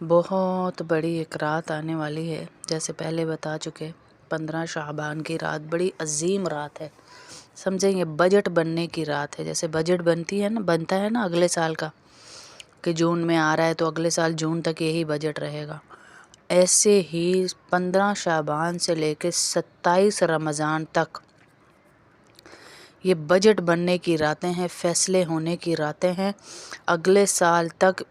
بہت بڑی ایک رات آنے والی ہے، جیسے پہلے بتا چکے 15 شعبان کی رات بڑی عظیم رات ہے۔ سمجھیں یہ بجٹ بننے کی رات ہے، جیسے بجٹ بنتا ہے نا اگلے سال کا، کہ جون میں آ رہا ہے تو اگلے سال جون تک یہی بجٹ رہے گا۔ ایسے ہی 15 شعبان سے لے کے 27 رمضان تک یہ بجٹ بننے کی راتیں ہیں، فیصلے ہونے کی راتیں ہیں۔ اگلے سال تک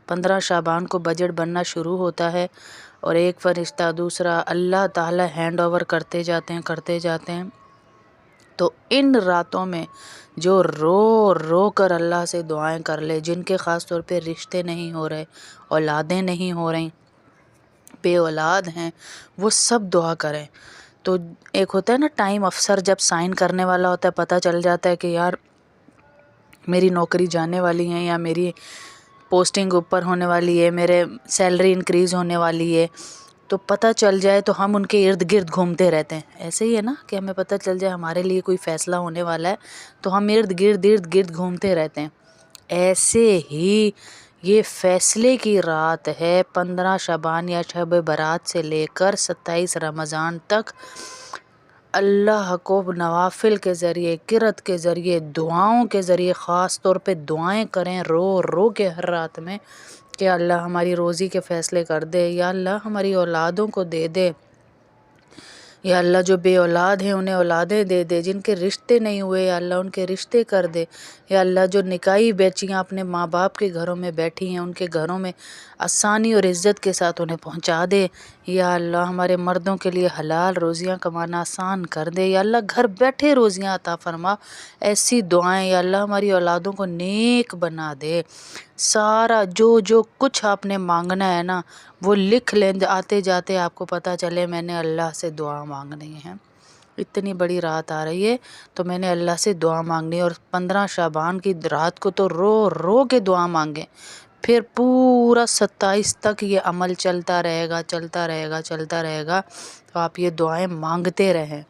15 شعبان کو بجٹ بننا شروع ہوتا ہے اور ایک فرشتہ دوسرا اللہ تعالی ہینڈ اوور کرتے جاتے ہیں۔ تو ان راتوں میں جو رو رو کر اللہ سے دعائیں کر لے، جن کے خاص طور پہ رشتے نہیں ہو رہے، اولادیں نہیں ہو رہی، بے اولاد ہیں، وہ سب دعا کریں۔ تو ایک ہوتا ہے نا ٹائم، افسر جب سائن کرنے والا ہوتا ہے پتہ چل جاتا ہے کہ یار میری نوکری جانے والی ہے، یا میری پوسٹنگ اوپر ہونے والی ہے، میرے سیلری انکریز ہونے والی ہے، تو پتہ چل جائے تو ہم ان کے ارد گرد گھومتے رہتے ہیں۔ ایسے ہی ہے نا کہ ہمیں پتہ چل جائے ہمارے لیے کوئی فیصلہ ہونے والا ہے تو ہم ارد گرد گھومتے رہتے ہیں۔ ایسے ہی یہ فیصلے کی رات ہے 15 شعبان یا شب برات سے لے کر 27 رمضان تک۔ اللہ کو نوافل کے ذریعے، قرأت کے ذریعے، دعاؤں کے ذریعے، خاص طور پہ دعائیں کریں رو رو کے ہر رات میں کہ اللہ ہماری روزی کے فیصلے کر دے، یا اللہ ہماری اولادوں کو دے دے، یا اللہ جو بے اولاد ہیں انہیں اولادیں دے دے، جن کے رشتے نہیں ہوئے یا اللہ ان کے رشتے کر دے، یا اللہ جو نکاحی بیچیاں اپنے ماں باپ کے گھروں میں بیٹھی ہیں ان کے گھروں میں آسانی اور عزت کے ساتھ انہیں پہنچا دے، یا اللہ ہمارے مردوں کے لیے حلال روزیاں کمانا آسان کر دے، یا اللہ گھر بیٹھے روزیاں عطا فرما۔ ایسی دعائیں، یا اللہ ہماری اولادوں کو نیک بنا دے۔ سارا جو کچھ آپ نے مانگنا ہے نا وہ لکھ لیں، آتے جاتے آپ کو پتہ چلے میں نے اللہ سے دعا مانگنی ہے، اتنی بڑی رات آ رہی ہے تو میں نے اللہ سے دعا مانگنی ہے۔ اور 15 شعبان کی رات کو تو رو رو کے دعا مانگیں، پھر پورا 27 تک یہ عمل چلتا رہے گا۔ تو آپ یہ دعائیں مانگتے رہیں۔